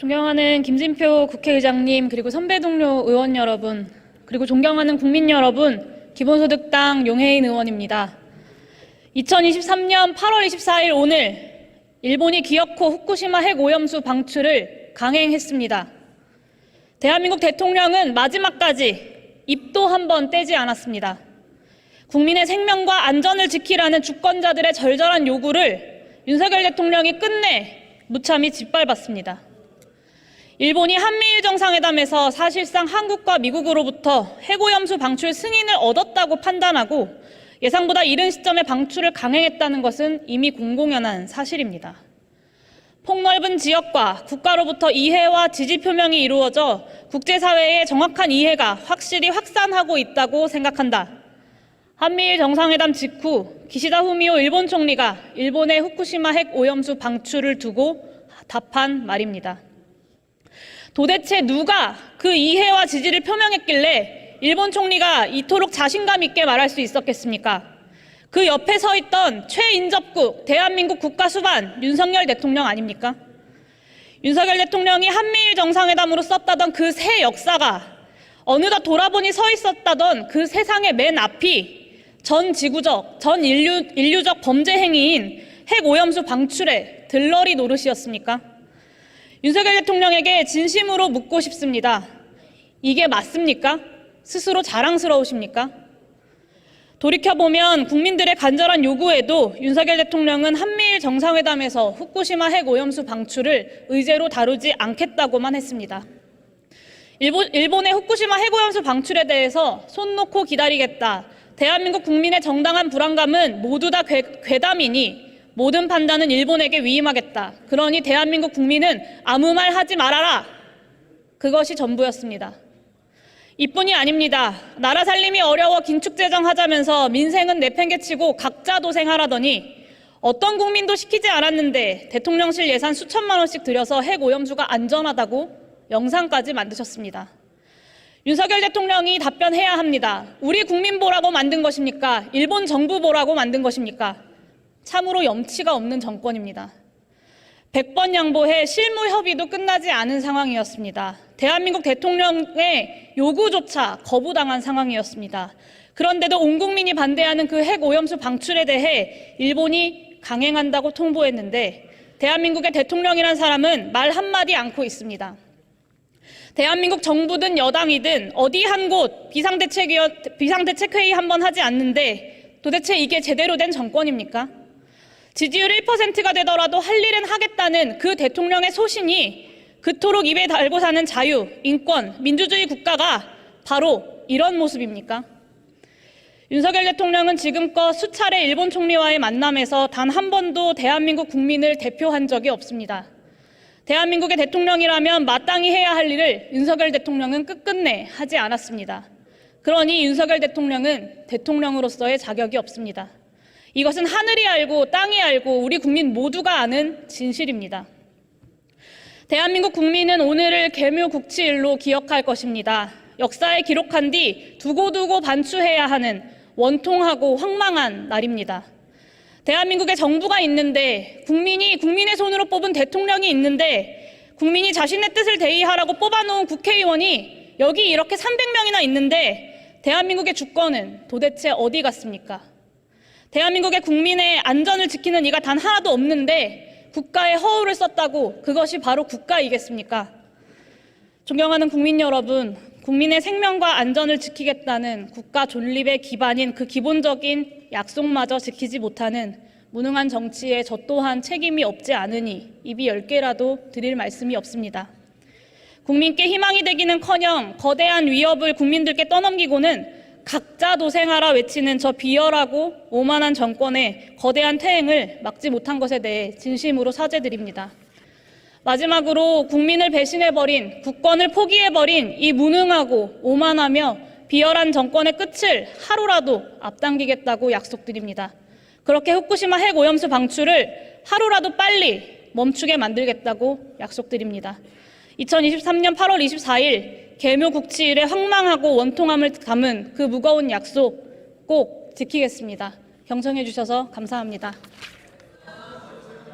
존경하는 김진표 국회의장님, 그리고 선배 동료 의원 여러분, 그리고 존경하는 국민 여러분, 기본소득당 용해인 의원입니다. 2023년 8월 24일 오늘 일본이 기어코 후쿠시마 핵오염수 방출을 강행했습니다. 대한민국 대통령은 마지막까지 입도 한 번 떼지 않았습니다. 국민의 생명과 안전을 지키라는 주권자들의 절절한 요구를 윤석열 대통령이 끝내 무참히 짓밟았습니다. 일본이 한미일 정상회담에서 사실상 한국과 미국으로부터 핵오염수 방출 승인을 얻었다고 판단하고 예상보다 이른 시점에 방출을 강행했다는 것은 이미 공공연한 사실입니다. 폭넓은 지역과 국가로부터 이해와 지지 표명이 이루어져 국제사회의 정확한 이해가 확실히 확산하고 있다고 생각한다. 한미일 정상회담 직후 기시다 후미오 일본 총리가 일본의 후쿠시마 핵 오염수 방출을 두고 답한 말입니다. 도대체 누가 그 이해와 지지를 표명했길래 일본 총리가 이토록 자신감 있게 말할 수 있었겠습니까? 그 옆에 서 있던 최인접국 대한민국 국가수반 윤석열 대통령 아닙니까? 윤석열 대통령이 한미일 정상회담으로 썼다던 그 새 역사가 어느덧 돌아보니 서 있었다던 그 세상의 맨 앞이 전 지구적, 전 인류적 범죄 행위인 핵오염수 방출의 들러리 노릇이었습니까? 윤석열 대통령에게 진심으로 묻고 싶습니다. 이게 맞습니까? 스스로 자랑스러우십니까? 돌이켜보면 국민들의 간절한 요구에도 윤석열 대통령은 한미일 정상회담에서 후쿠시마 핵오염수 방출을 의제로 다루지 않겠다고만 했습니다. 일본의 후쿠시마 핵오염수 방출에 대해서 손 놓고 기다리겠다. 대한민국 국민의 정당한 불안감은 모두 다 괴담이니 모든 판단은 일본에게 위임하겠다. 그러니 대한민국 국민은 아무 말 하지 말아라. 그것이 전부였습니다. 이뿐이 아닙니다. 나라 살림이 어려워 긴축재정 하자면서 민생은 내팽개치고 각자 도생하라더니 어떤 국민도 시키지 않았는데 대통령실 예산 수천만 원씩 들여서 핵오염수가 안전하다고 영상까지 만드셨습니다. 윤석열 대통령이 답변해야 합니다. 우리 국민 보라고 만든 것입니까? 일본 정부 보라고 만든 것입니까? 참으로 염치가 없는 정권입니다. 100번 양보해 실무 협의도 끝나지 않은 상황이었습니다. 대한민국 대통령의 요구조차 거부당한 상황이었습니다. 그런데도 온 국민이 반대하는 그 핵오염수 방출에 대해 일본이 강행한다고 통보했는데 대한민국의 대통령이란 사람은 말 한마디 않고 있습니다. 대한민국 정부든 여당이든 어디 한 곳 비상대책회의 한번 하지 않는데 도대체 이게 제대로 된 정권입니까? 지지율 1%가 되더라도 할 일은 하겠다는 그 대통령의 소신이 그토록 입에 달고 사는 자유, 인권, 민주주의 국가가 바로 이런 모습입니까? 윤석열 대통령은 지금껏 수차례 일본 총리와의 만남에서 단 한 번도 대한민국 국민을 대표한 적이 없습니다. 대한민국의 대통령이라면 마땅히 해야 할 일을 윤석열 대통령은 끝끝내 하지 않았습니다. 그러니 윤석열 대통령은 대통령으로서의 자격이 없습니다. 이것은 하늘이 알고 땅이 알고 우리 국민 모두가 아는 진실입니다. 대한민국 국민은 오늘을 계묘국치일로 기억할 것입니다. 역사에 기록한 뒤 두고두고 반추해야 하는 원통하고 황망한 날입니다. 대한민국에 정부가 있는데 국민의 손으로 뽑은 대통령이 있는데 국민이 자신의 뜻을 대의하라고 뽑아놓은 국회의원이 여기 이렇게 300명이나 있는데 대한민국의 주권은 도대체 어디 갔습니까? 대한민국의 국민의 안전을 지키는 이가 단 하나도 없는데 국가의 허울을 썼다고 그것이 바로 국가이겠습니까? 존경하는 국민 여러분, 국민의 생명과 안전을 지키겠다는 국가 존립의 기반인 그 기본적인 약속마저 지키지 못하는 무능한 정치에 저 또한 책임이 없지 않으니 입이 10개라도 드릴 말씀이 없습니다. 국민께 희망이 되기는커녕 거대한 위협을 국민들께 떠넘기고는 각자 도생하라 외치는 저 비열하고 오만한 정권의 거대한 퇴행을 막지 못한 것에 대해 진심으로 사죄드립니다. 마지막으로 국민을 배신해버린, 국권을 포기해버린 이 무능하고 오만하며 비열한 정권의 끝을 하루라도 앞당기겠다고 약속드립니다. 그렇게 후쿠시마 핵오염수 방출을 하루라도 빨리 멈추게 만들겠다고 약속드립니다. 2023년 8월 24일 계묘국치일의 황망하고 원통함을 담은 그 무거운 약속 꼭 지키겠습니다. 경청해 주셔서 감사합니다.